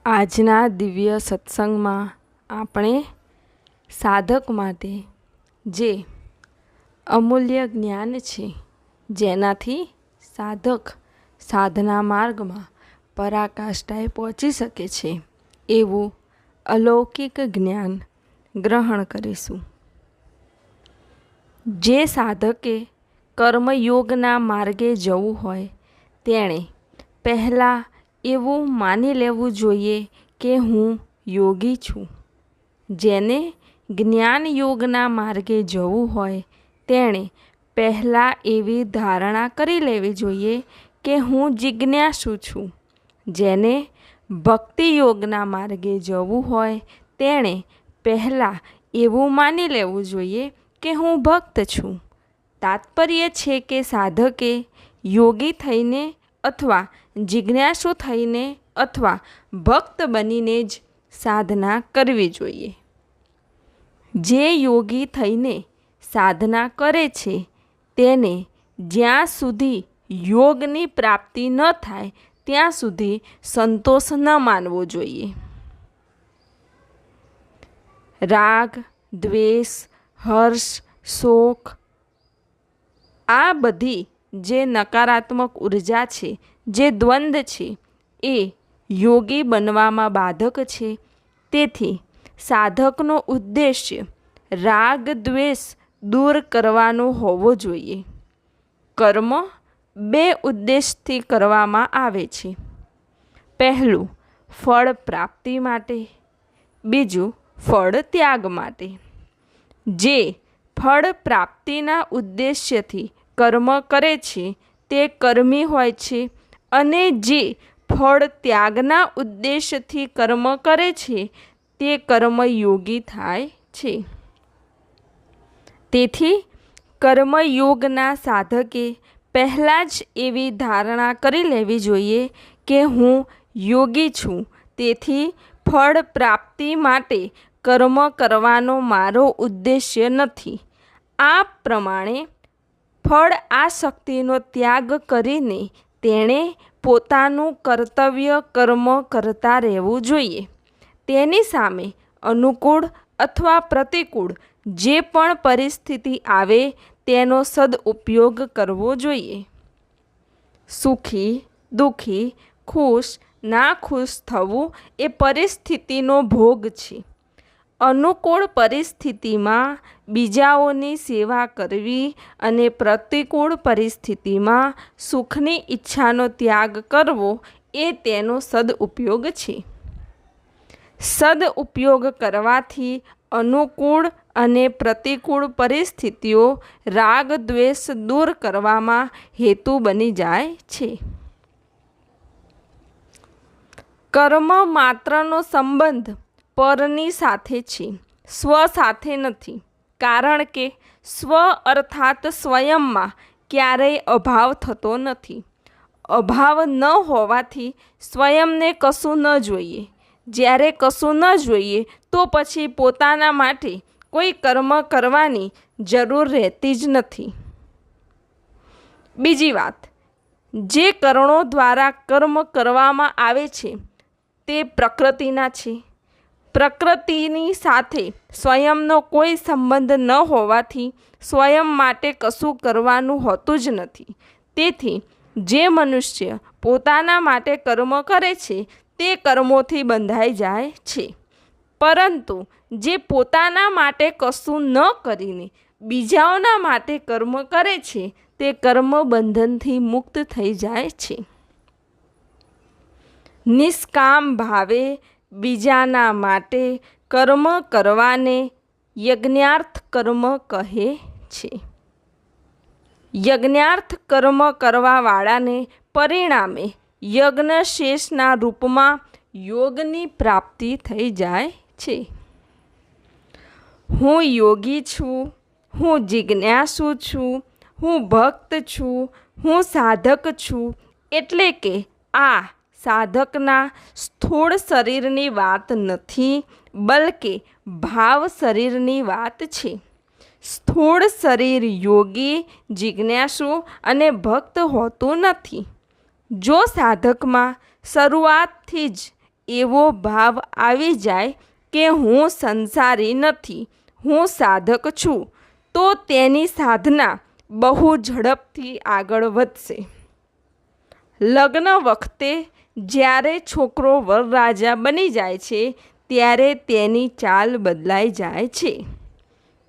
આજના દિવ્ય સત્સંગમાં આપણે સાધક માટે જે અમૂલ્ય જ્ઞાન છે, જેનાથી સાધક સાધના માર્ગમાં પરાકાષ્ઠાએ પહોંચી શકે છે, એવું અલૌકિક જ્ઞાન ગ્રહણ કરીશું. જે સાધકે કર્મયોગના માર્ગે જવું હોય તેણે પહેલાં એવું માની લેવું જોઈએ કે હું યોગી છું. જેને જ્ઞાન યોગના માર્ગે જવું હોય તેણે પહેલાં એવી ધારણા કરી લેવી જોઈએ કે હું જિજ્ઞાસુ છું. જેને ભક્તિ યોગના માર્ગે જવું હોય તેણે પહેલાં એવું માની લેવું જોઈએ કે હું ભક્ત છું. તાત્પર્ય છે કે સાધકે યોગી થઈને અથવા જિજ્ઞાસુ થઈને અથવા ભક્ત બનીને જ સાધના કરવી જોઈએ. જે યોગી થઈને સાધના કરે છે તેને જ્યાં સુધી યોગની પ્રાપ્તિ ન થાય ત્યાં સુધી સંતોષ ન માનવો જોઈએ. રાગ, દ્વેષ, હર્ષ, શોક આ બધી જે નકારાત્મક ઉર્જા છે, જે દ્વંદ્વ છે, એ યોગી બનવામાં બાધક છે. તેથી સાધકનો ઉદ્દેશ્ય રાગ દ્વેષ દૂર કરવાનો હોવો જોઈએ. કર્મ બે ઉદ્દેશથી કરવામાં આવે છે. પહેલું ફળ પ્રાપ્તિ માટે, બીજું ફળ ત્યાગ માટે. જે ફળ પ્રાપ્તિના ઉદ્દેશ્યથી કર્મ કરે છે તે કર્મી હોય છે, અને જે ફળ ત્યાગના ઉદ્દેશથી કર્મ કરે છે તે કર્મયોગી થાય છે. તેથી કર્મયોગના સાધકે પહેલાં જ એવી ધારણા કરી લેવી જોઈએ કે હું યોગી છું. તેથી ફળ પ્રાપ્તિ માટે કર્મ કરવાનો મારો ઉદ્દેશ્ય નથી. આ પ્રમાણે ફળ આસક્તિનો ત્યાગ કરીને તેણે પોતાનું કર્તવ્ય કર્મ કરતા રહેવું જોઈએ. તેની સામે અનુકૂળ અથવા પ્રતિકૂળ જે પણ પરિસ્થિતિ આવે તેનો સદુપયોગ કરવો જોઈએ. સુખી, દુઃખી, ખુશ, નાખુશ થવું એ પરિસ્થિતિનો ભોગ છે. અનુકૂળ પરિસ્થિતિમાં બીજાઓની સેવા કરવી અને પ્રતિકૂળ પરિસ્થિતિમાં સુખની ઈચ્છાનો ત્યાગ કરવો એ તેનો સદુપયોગ છે. સદુપયોગ કરવાથી અનુકૂળ અને પ્રતિકૂળ પરિસ્થિતિઓ રાગ દ્વેષ દૂર કરવામાં હેતુ બની જાય છે. કર્મ માત્રનો સંબંધ પરની સાથે છે, સ્વ સાથે નથી. કારણ કે સ્વ અર્થાત સ્વયંમાં ક્યારેય અભાવ થતો નથી. અભાવ ન હોવાથી સ્વયંને કશું ન જોઈએ. જ્યારે કશું ન જોઈએ તો પછી પોતાના માટે કોઈ કર્મ કરવાની જરૂર રહેતી જ નથી. બીજી વાત, જે કારણો દ્વારા કર્મ કરવામાં આવે છે તે પ્રકૃતિના છે. પ્રકૃતિની સાથે સ્વયંનો કોઈ સંબંધ ન હોવાથી સ્વયં માટે કશું કરવાનું હોતું જ નથી. તેથી જે મનુષ્ય પોતાના માટે કર્મ કરે છે તે કર્મોથી બંધાઈ જાય છે. પરંતુ જે પોતાના માટે કશું ન કરીને બીજાઓના માટે કર્મ કરે છે તે કર્મ બંધનથી મુક્ત થઈ જાય છે. નિષ્કામ ભાવે બીજાના માટે કર્મ કરવાને યજ્ઞાર્થ કર્મ કહે છે. યજ્ઞાર્થ કર્મ કરવાવાળાને પરિણામે યજ્ઞશેષના રૂપમાં યોગની પ્રાપ્તિ થઈ જાય છે. હું યોગી છું, હું જિજ્ઞાસુ છું, હું ભક્ત છું, હું સાધક છું એટલે કે આ સાધકના સ્થૂળ શરીરની વાત નથી, બલકે ભાવ શરીરની વાત છે. સ્થૂળ શરીર યોગી, જિજ્ઞાસુ અને ભક્ત હોતું નથી. જો સાધકમાં શરૂઆતથી જ એવો ભાવ આવી જાય કે હું સંસારી નથી, હું સાધક છું, તો તેની સાધના બહુ ઝડપથી આગળ વધશે. લગ્ન વખતે જ્યારે છોકરો વરરાજા બની જાય છે ત્યારે તેની ચાલ બદલાઈ જાય છે,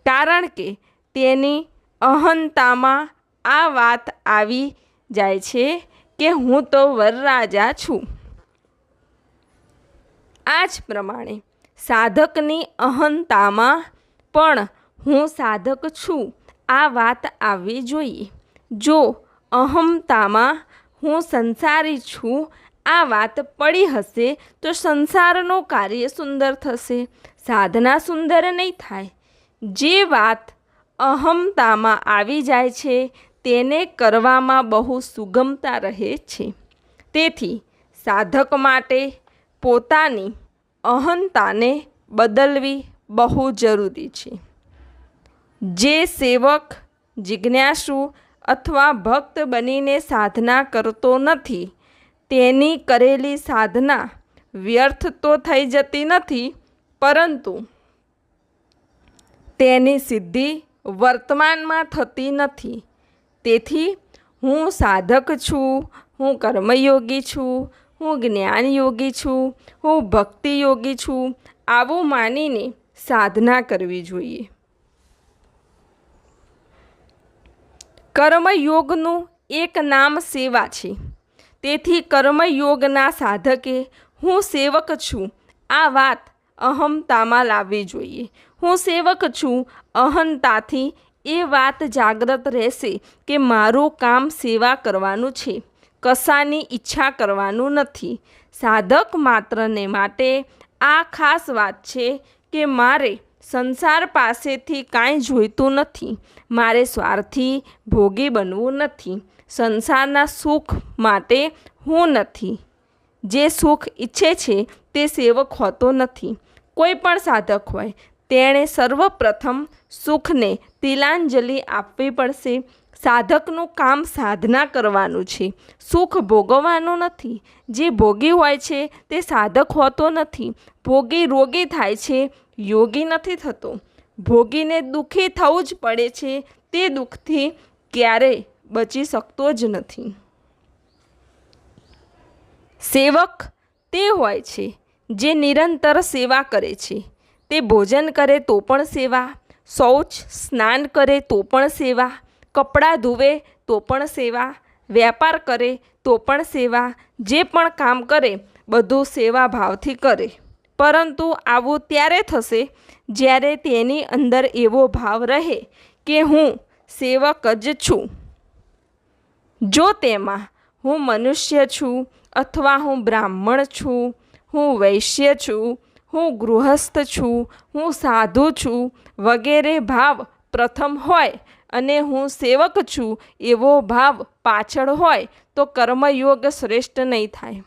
કારણ કે તેની અહંતામાં આ વાત આવી જાય છે કે હું તો વરરાજા છું. આ જ પ્રમાણે સાધકની અહંતામાં પણ હું સાધક છું આ વાત આવવી જોઈએ. જો અહંતામાં હું સંસારી છું આ વાત પડી હશે તો સંસારનું કાર્ય સુંદર થશે, સાધના સુંદર નહીં થાય. જે વાત અહંતામાં આવી જાય છે તેને કરવામાં બહુ સુગમતા રહે છે. તેથી સાધક માટે પોતાની અહંતાને બદલવી બહુ જરૂરી છે. જે સેવક, જિજ્ઞાસુ અથવા ભક્ત બનીને સાધના કરતો નથી તેની કરેલી સાધના વ્યર્થ તો થઈ જતી નથી, પરંતુ તેની સિદ્ધિ વર્તમાનમાં થતી નથી. તેથી હું સાધક છું, હું કર્મયોગી છું, હું જ્ઞાનયોગી છું, હું ભક્તિયોગી છું, આવું માનીને સાધના કરવી જોઈએ. કર્મયોગનું એક નામ સેવા છે. તેથી કર્મયોગના સાધકે હું સેવક છું આ વાત અહંતામાં લાવવી જોઈએ. હું સેવક છું અહંતાથી એ વાત જાગ્રત રહેશે કે મારું કામ સેવા કરવાનું છે, કશાની ઈચ્છા કરવાનું નથી. સાધક માત્રને માટે આ ખાસ વાત છે કે મારે સંસાર પાસેથી કાંઈ જોઈતું નથી, મારે સ્વાર્થી ભોગી બનવું નથી, સંસારના સુખ માટે હું નથી. જે સુખ ઈચ્છે છે તે સેવક હોતો નથી. કોઈ પણ સાધક હોય તેણે સર્વપ્રથમ સુખને તિલાંજલિ આપવી પડશે. સાધકનું કામ સાધના કરવાનું છે, સુખ ભોગવવાનું નથી. જે ભોગી હોય છે તે સાધક હોતો નથી. ભોગી રોગી થાય છે, યોગી નથી થતો. ભોગીને દુઃખી થવું જ પડે છે, તે દુઃખથી ક્યારેય બચી શકતો જ નથી. સેવક તે હોય છે જે નિરંતર સેવા કરે છે. તે ભોજન કરે તો પણ સેવા, શૌચ સ્નાન કરે તો પણ સેવા, કપડાં ધુવે તો પણ સેવા, વેપાર કરે તો પણ સેવા, જે પણ કામ કરે બધું સેવા ભાવથી કરે. પરંતુ આવું ત્યારે થશે જ્યારે તેની અંદર એવો ભાવ રહે કે હું સેવક જ છું. જો તેમાં હું મનુષ્ય છું અથવા હું બ્રાહ્મણ છું, હું વૈશ્ય છું, હું ગૃહસ્થ છું, હું સાધુ છું વગેરે ભાવ પ્રથમ હોય અને હું સેવક છું એવો ભાવ પાછળ હોય તો કર્મયોગ શ્રેષ્ઠ નહીં થાય.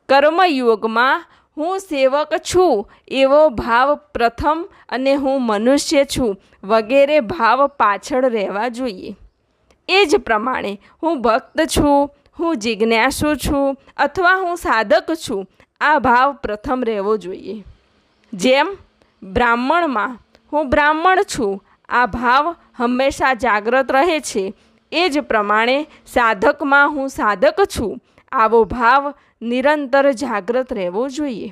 કર્મયોગમાં હું સેવક છું એવો ભાવ પ્રથમ અને હું મનુષ્ય છું વગેરે ભાવ પાછળ રહેવા જોઈએ. એ જ પ્રમાણે હું ભક્ત છું, હું જિજ્ઞાસુ છું અથવા હું સાધક છું આ ભાવ પ્રથમ રહેવો જોઈએ. જેમ બ્રાહ્મણમાં હું બ્રાહ્મણ છું આ ભાવ હંમેશા જાગ્રત રહે છે, એ જ પ્રમાણે સાધકમાં હું સાધક છું આવો ભાવ નિરંતર જાગ્રત રહેવો જોઈએ.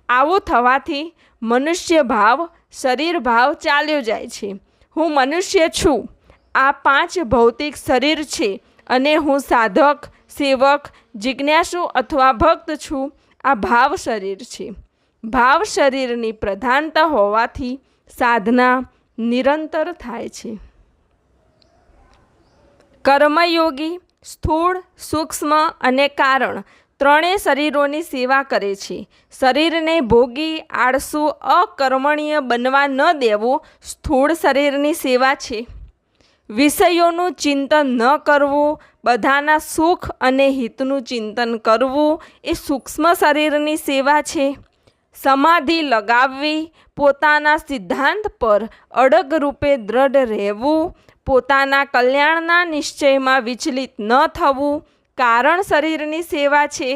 આવું થવાથી મનુષ્ય ભાવ, શરીર ભાવ ચાલ્યો જાય છે. હું મનુષ્ય છું, આ 5 ભૌતિક શરીર છે અને હું સાધક, સેવક, જિજ્ઞાસુ અથવા ભક્ત છું આ ભાવ શરીર છે. ભાવ શરીરની પ્રધાનતા હોવાથી સાધના નિરંતર થાય છે. કર્મયોગી સ્થૂળ, સૂક્ષ્મ અને કારણ ત્રણેય શરીરોની સેવા કરે છે. શરીરને ભોગી, આળસુ, અકર્મણીય બનવા ન દેવું સ્થૂળ શરીરની સેવા છે. વિષયોનું ચિંતન ન કરવું, બધાના સુખ અને હિતનું ચિંતન કરવું એ સૂક્ષ્મ શરીરની સેવા છે. સમાધિ લગાવવી, પોતાના સિદ્ધાંત પર અડગ રૂપે દ્રઢ રહેવું, પોતાના કલ્યાણના નિશ્ચયમાં વિચલિત ન થવું કારણ શરીરની સેવા છે.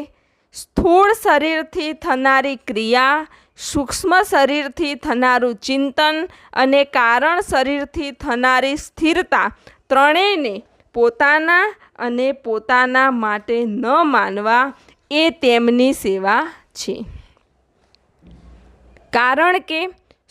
સ્થૂળ શરીરથી થનારી ક્રિયા, સૂક્ષ્મ શરીરથી થનારું ચિંતન અને કારણ શરીરથી થનારી સ્થિરતા ત્રણેયને પોતાના અને પોતાના માટે ન માનવા એ તેમની સેવા છે. કારણ કે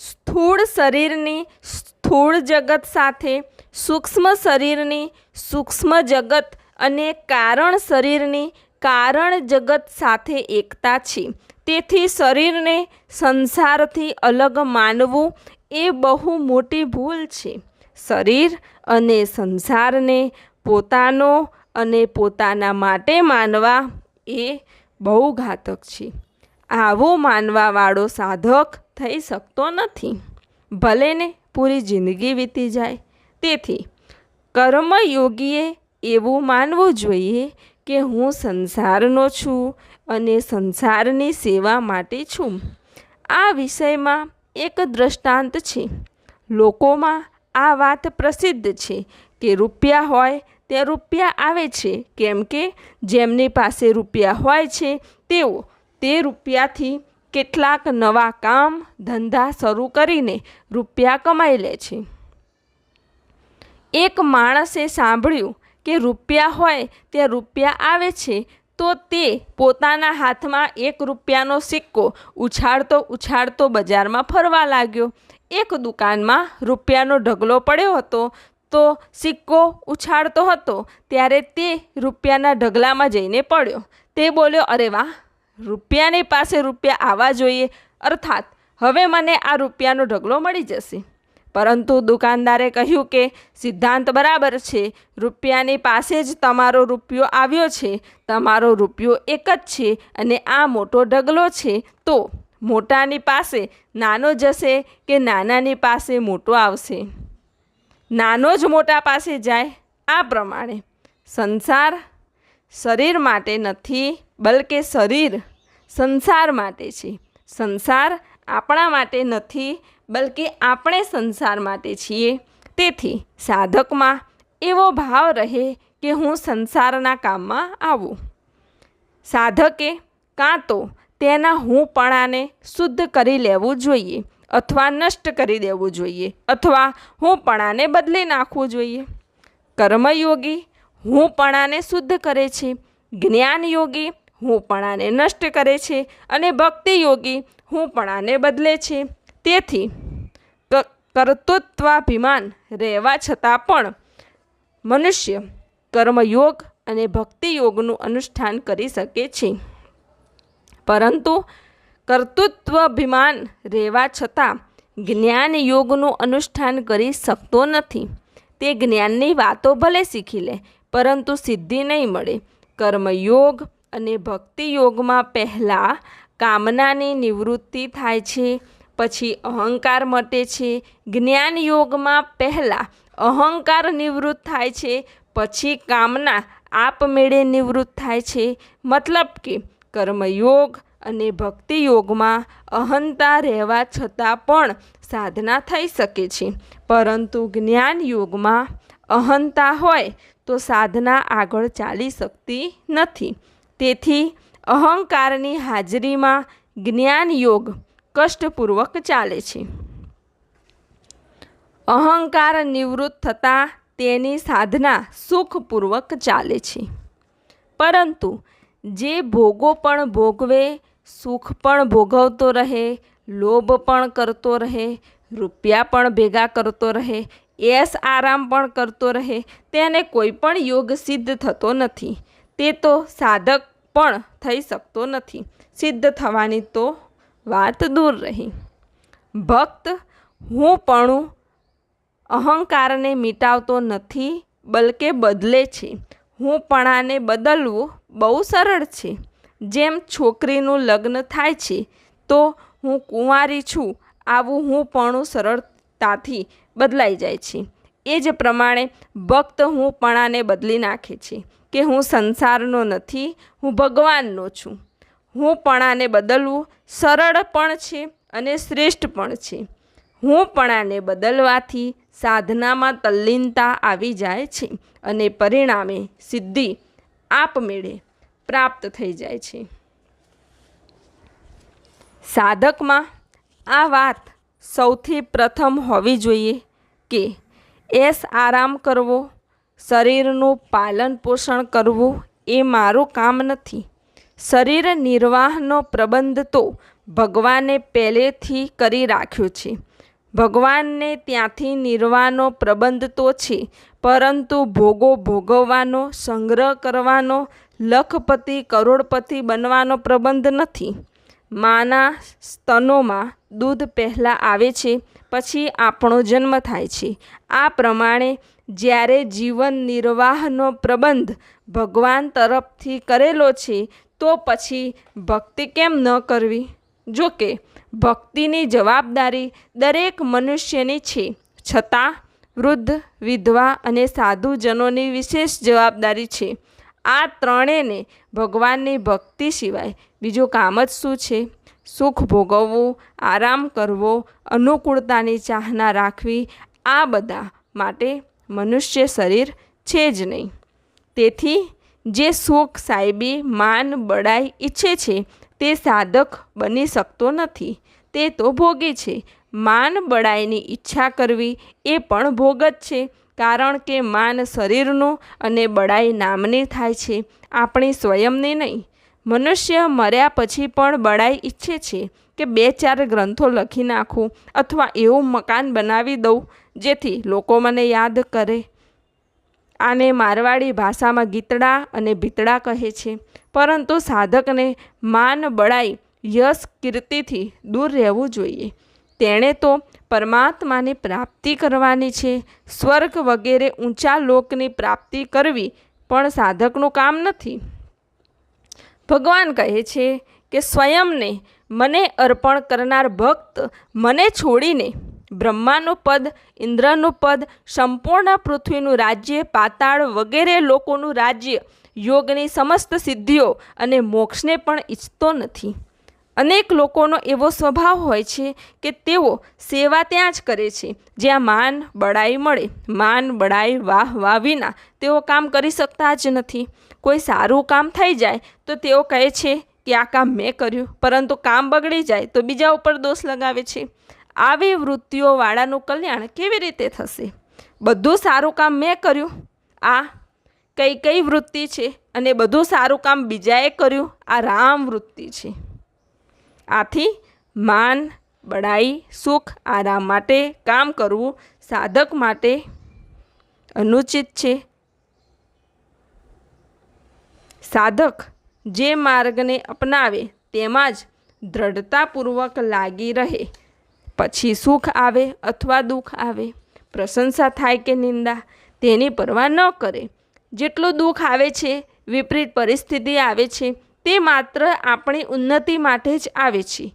સ્થૂળ શરીરની સ્થૂળ જગત સાથે, સૂક્ષ્મ શરીરની સૂક્ષ્મ જગત અને કારણ શરીરની કારણ જગત સાથે એકતા છે. તેથી શરીરને સંસારથી અલગ માનવું એ બહુ મોટી ભૂલ છે. શરીર અને સંસારને પોતાનો અને પોતાના માટે માનવા એ બહુ ઘાતક છે. આવો માનવાવાળો સાધક થઈ શકતો નથી, ભલે ને પૂરી જિંદગી વીતી જાય. તેથી કર્મયોગીએ એવું માનવું જોઈએ કે હું સંસારનો છું અને સંસારની સેવા માટે છું. આ વિષયમાં એક દૃષ્ટાંત છે. લોકોમાં આ વાત પ્રસિદ્ધ છે કે રૂપિયા હોય તે રૂપિયા આવે છે, કેમ કે જેમની પાસે રૂપિયા હોય છે તેઓ તે રૂપિયાથી કેટલાક નવા કામ ધંધા શરૂ કરીને રૂપિયા કમાઈ લે છે. એક માણસે સાંભળ્યું કે રૂપિયા હોય તે રૂપિયા આવે છે, તો તે પોતાના હાથમાં 1 રૂપિયાનો સિક્કો ઉછાળતો બજારમાં ફરવા લાગ્યો. એક દુકાનમાં રૂપિયાનો ઢગલો પડ્યો હતો, તો સિક્કો ઉછાળતો હતો ત્યારે તે રૂપિયાના ઢગલામાં જઈને પડ્યો. તે બોલ્યો, અરે વાહ, રૂપિયાની પાસે રૂપિયા આવવા જોઈએ, અર્થાત હવે મને આ રૂપિયાનો ઢગલો મળી જશે. પરંતુ દુકાનદારે કહ્યું કે સિદ્ધાંત બરાબર છે, રૂપિયાની પાસે જ તમારો રૂપિયો આવ્યો છે, તમારો રૂપિયો એક જ છે અને આ મોટો ઢગલો છે, તો મોટાની પાસે નાનો જશે કે નાનાની પાસે મોટો આવશે? નાનો જ મોટા પાસે જાય. આ પ્રમાણે સંસાર શરીર માટે નથી, બલકે શરીર સંસાર માટે છે. સંસાર આપણા માટે નથી, બલકે આપણે સંસાર માટે છીએ. તેથી સાધકમાં એવો ભાવ રહે કે હું સંસારના કામમાં આવું. સાધકે કાં તો તેના હુંપણાને શુદ્ધ કરી લેવું જોઈએ, અથવા નષ્ટ કરી દેવું જોઈએ, અથવા હુંપણાને બદલી નાખવું જોઈએ. કર્મયોગી હુંપણાને શુદ્ધ કરે છે, જ્ઞાનયોગી હુંપણાને નષ્ટ કરે છે અને ભક્તિયોગી હુંપણાને બદલે છે. તેથી કર્તૃત્વાભિમાન રહેવા છતાં પણ મનુષ્ય કર્મયોગ અને ભક્તિયોગનું અનુષ્ઠાન કરી શકે છે. પરંતુ કર્તૃત્વાભિમાન રહેવા છતાં જ્ઞાન યોગનું અનુષ્ઠાન કરી શકતો નથી. તે જ્ઞાનની વાતો ભલે શીખી લે, પરંતુ સિદ્ધિ નહીં મળે. કર્મયોગ અને ભક્તિયોગમાં પહેલાં કામનાની નિવૃત્તિ થાય છે, પછી અહંકાર મટે છે. જ્ઞાન યોગમાં પહેલાં અહંકાર નિવૃત્ત થાય છે, પછી કામના આપમેળે નિવૃત્ત થાય છે. મતલબ કે કર્મયોગ અને ભક્તિયોગમાં અહંતા રહેવા છતાં પણ સાધના થઈ શકે છે, પરંતુ જ્ઞાન યોગમાં અહંતા હોય તો સાધના આગળ ચાલી શકતી નથી. તેથી અહંકારની હાજરીમાં જ્ઞાન યોગ કષ્ટપૂર્વક ચાલે છે. અહંકાર નિવૃત્ત થતાં તેની સાધના સુખપૂર્વક ચાલે છે. પરંતુ જે ભોગો પણ ભોગવે, સુખ પણ ભોગવતો રહે, લોભ પણ કરતો રહે, રૂપિયા પણ ભેગા કરતો રહે, એશ આરામ પણ કરતો રહે, તેને કોઈ પણ યોગ સિદ્ધ થતો નથી. તે તો સાધક પણ થઈ શકતો નથી. સિદ્ધ થવાની તો વાત દૂર રહી. ભક્ત હુંપણું અહંકારને મિટાવતો નથી, બલકે બદલે છે. હુંપણાને બદલવું બહુ સરળ છે. જેમ છોકરીનું લગ્ન થાય છે તો હું કુંવારી છું આવું હુંપણું સરળતાથી બદલાઈ જાય છે. એ જ પ્રમાણે ભક્ત હુંપણાને બદલી નાખે છે કે હું સંસારનો નથી, હું ભગવાનનો છું. હુંપણાને બદલવું સરળ પણ છે અને શ્રેષ્ઠ પણ છે. હુંપણાને બદલવાથી સાધનામાં તલ્લીનતા આવી જાય છે અને પરિણામે સિદ્ધિ આપમેળે પ્રાપ્ત થઈ જાય છે. સાધકમાં આ વાત સૌથી પ્રથમ હોવી જોઈએ કે એસ આરામ કરવો, શરીરનું પાલન પોષણ કરવું એ મારું કામ નથી. શરીર નિર્વાહનો પ્રબંધ તો ભગવાને પહેલેથી કરી રાખ્યો છે. ભગવાનને ત્યાંથી નિર્વાહનો પ્રબંધ તો છે, પરંતુ ભોગો ભોગવવાનો, સંગ્રહ કરવાનો, લખપતિ કરોડપતિ બનવાનો પ્રબંધ નથી. માના સ્તનોમાં દૂધ પહેલાં આવે છે, પછી આપણો જન્મ થાય છે. આ પ્રમાણે જ્યારે જીવન નિર્વાહનો પ્રબંધ ભગવાન તરફથી કરેલો છે, તો પછી ભક્તિ કેમ ન કરવી? જોકે ભક્તિની જવાબદારી દરેક મનુષ્યની છે, છતાં વૃદ્ધ, વિધવા અને સાધુજનોની વિશેષ જવાબદારી છે. આ ત્રણેયને ભગવાનની ભક્તિ સિવાય બીજું કામ જ શું છે? સુખ ભોગવવું, આરામ કરવો, અનુકૂળતાની ચાહના રાખવી, આ બધા માટે મનુષ્ય શરીર છે જ નહીં. તેથી જે સુખ, સાહેબી, માન, બડાઈ ઈચ્છે છે તે સાધક બની શકતો નથી. તે તો ભોગી છે. માન બડાઈની ઈચ્છા કરવી એ પણ ભોગ જ છે, કારણ કે માન શરીરનું અને બડાઈ નામની થાય છે, આપણી સ્વયંની નહીં. મનુષ્ય મર્યા પછી પણ બડાઈ ઈચ્છે છે કે 2-4 ગ્રંથો લખી નાખું અથવા એવું મકાન બનાવી દઉં જેથી લોકો મને યાદ કરે. આને મારવાડી ભાષામાં ગીતડા અને ભીતડા કહે છે. પરંતુ સાધકને માન, બડાઈ, યશ, કીર્તિથી દૂર રહેવું જોઈએ. તેણે તો પરમાત્માની પ્રાપ્તિ કરવાની છે. સ્વર્ગ વગેરે ઊંચા લોકની પ્રાપ્તિ કરવી પણ સાધકનું કામ નથી. ભગવાન કહે છે કે સ્વયંને મને અર્પણ કરનાર ભક્ત મને છોડીને બ્રહ્માનું પદ, ઇન્દ્રનું પદ, સંપૂર્ણ પૃથ્વીનું રાજ્ય, પાતાળ વગેરે લોકોનું રાજ્ય, યોગની સમસ્ત સિદ્ધિઓ અને મોક્ષને પણ ઈચ્છતો નથી. અનેક લોકોનો એવો સ્વભાવ હોય છે કે તેઓ સેવા ત્યાં જ કરે છે જ્યાં માન બડાઈ મળે. માન બડાઈ વાહ વાહ વિના તેઓ કામ કરી શકતા જ નથી. કોઈ સારું કામ થઈ જાય તો તેઓ કહે છે કે આ કામ મેં કર્યું, પરંતુ કામ બગડી જાય તો બીજા ઉપર દોષ લગાવે છે. આવી વૃત્તિઓવાળાનું કલ્યાણ કેવી રીતે થશે? બધું સારું કામ મેં કર્યું, આ કઈ વૃત્તિ છે, અને બધું સારું કામ બીજાએ કર્યું, આ રામ વૃત્તિ છે. આથી માન, બડાઈ, સુખ, આરામ માટે કામ કરવું સાધક માટે અનુચિત છે. સાધક જે માર્ગને અપનાવે તેમાં જ દ્રઢતાપૂર્વક લાગી રહે. પછી સુખ આવે અથવા દુઃખ આવે, પ્રશંસા થાય કે નિંદા, તેની પરવા ન કરે. જેટલું દુઃખ આવે છે, વિપરીત પરિસ્થિતિ આવે છે, તે માત્ર આપણી ઉન્નતિ માટે જ આવે છે.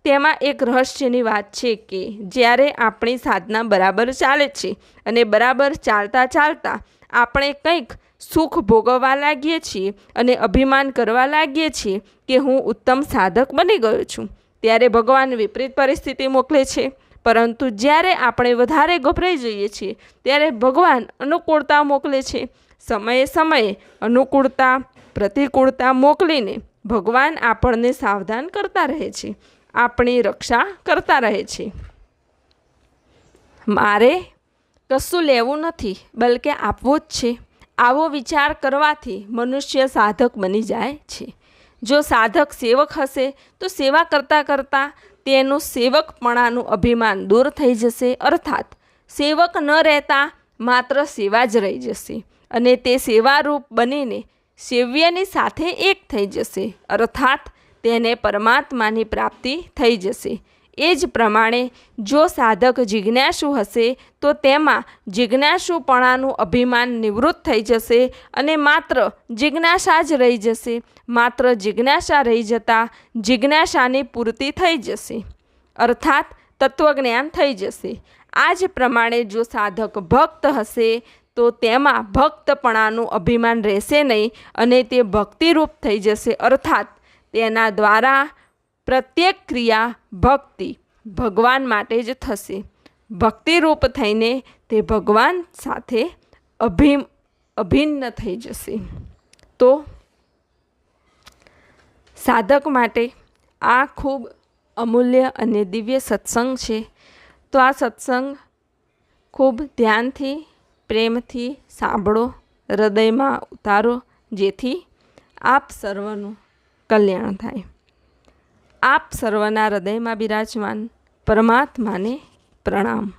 તેમાં એક રહસ્યની વાત છે કે જ્યારે આપણી સાધના બરાબર ચાલે છે અને બરાબર ચાલતા ચાલતા આપણે કંઈક સુખ ભોગવવા લાગીએ છીએ અને અભિમાન કરવા લાગીએ છીએ કે હું ઉત્તમ સાધક બની ગયો છું, ત્યારે ભગવાન વિપરીત પરિસ્થિતિ મોકલે છે. પરંતુ જ્યારે આપણે વધારે ગભરાઈ જઈએ છીએ ત્યારે ભગવાન અનુકૂળતા મોકલે છે. સમયે સમયે અનુકૂળતા, પ્રતિકૂળતા મોકલીને ભગવાન આપણને સાવધાન કરતા રહે છે, આપણી રક્ષા કરતા રહે છે. મારે કશું લેવું નથી, બલકે આપવું જ છે. આવો વિચાર કરવાથી મનુષ્ય સાધક બની જાય છે. જો સાધક સેવક હશે તો સેવા કરતાં કરતાં તેનું સેવકપણાનું અભિમાન દૂર થઈ જશે. અર્થાત સેવક ન રહેતા માત્ર સેવા જ રહી જશે અને તે સેવારૂપ બનીને સેવ્યની સાથે એક થઈ જશે. અર્થાત તેને પરમાત્માની પ્રાપ્તિ થઈ જશે. એ જ પ્રમાણે જો સાધક જિજ્ઞાસુ હશે તો તેમાં જિજ્ઞાસુપણાનું અભિમાન નિવૃત્ત થઈ જશે અને માત્ર જિજ્ઞાસા જ રહી જશે. માત્ર જિજ્ઞાસા રહી જતાં જિજ્ઞાસાની પૂર્તિ થઈ જશે, અર્થાત તત્વજ્ઞાન થઈ જશે. આ જ પ્રમાણે જો સાધક ભક્ત હશે તો તેમાં ભક્તપણાનું અભિમાન રહેશે નહીં અને તે ભક્તિરૂપ થઈ જશે. અર્થાત તેના દ્વારા પ્રત્યેક ક્રિયા ભક્તિ ભગવાન માટે જ થશે. ભક્તિરૂપ થઈને તે ભગવાન સાથે અભિન્ન થઈ જશે. તો સાધક માટે આ ખૂબ અમૂલ્ય અને દિવ્ય સત્સંગ છે. તો આ સત્સંગ ખૂબ ધ્યાનથી, પ્રેમથી સાંભળો, હૃદયમાં ઉતારો, જેથી આપ સર્વનું કલ્યાણ થાય. આપ સર્વના હૃદયમાં બિરાજમાન પરમાત્માને પ્રણામ.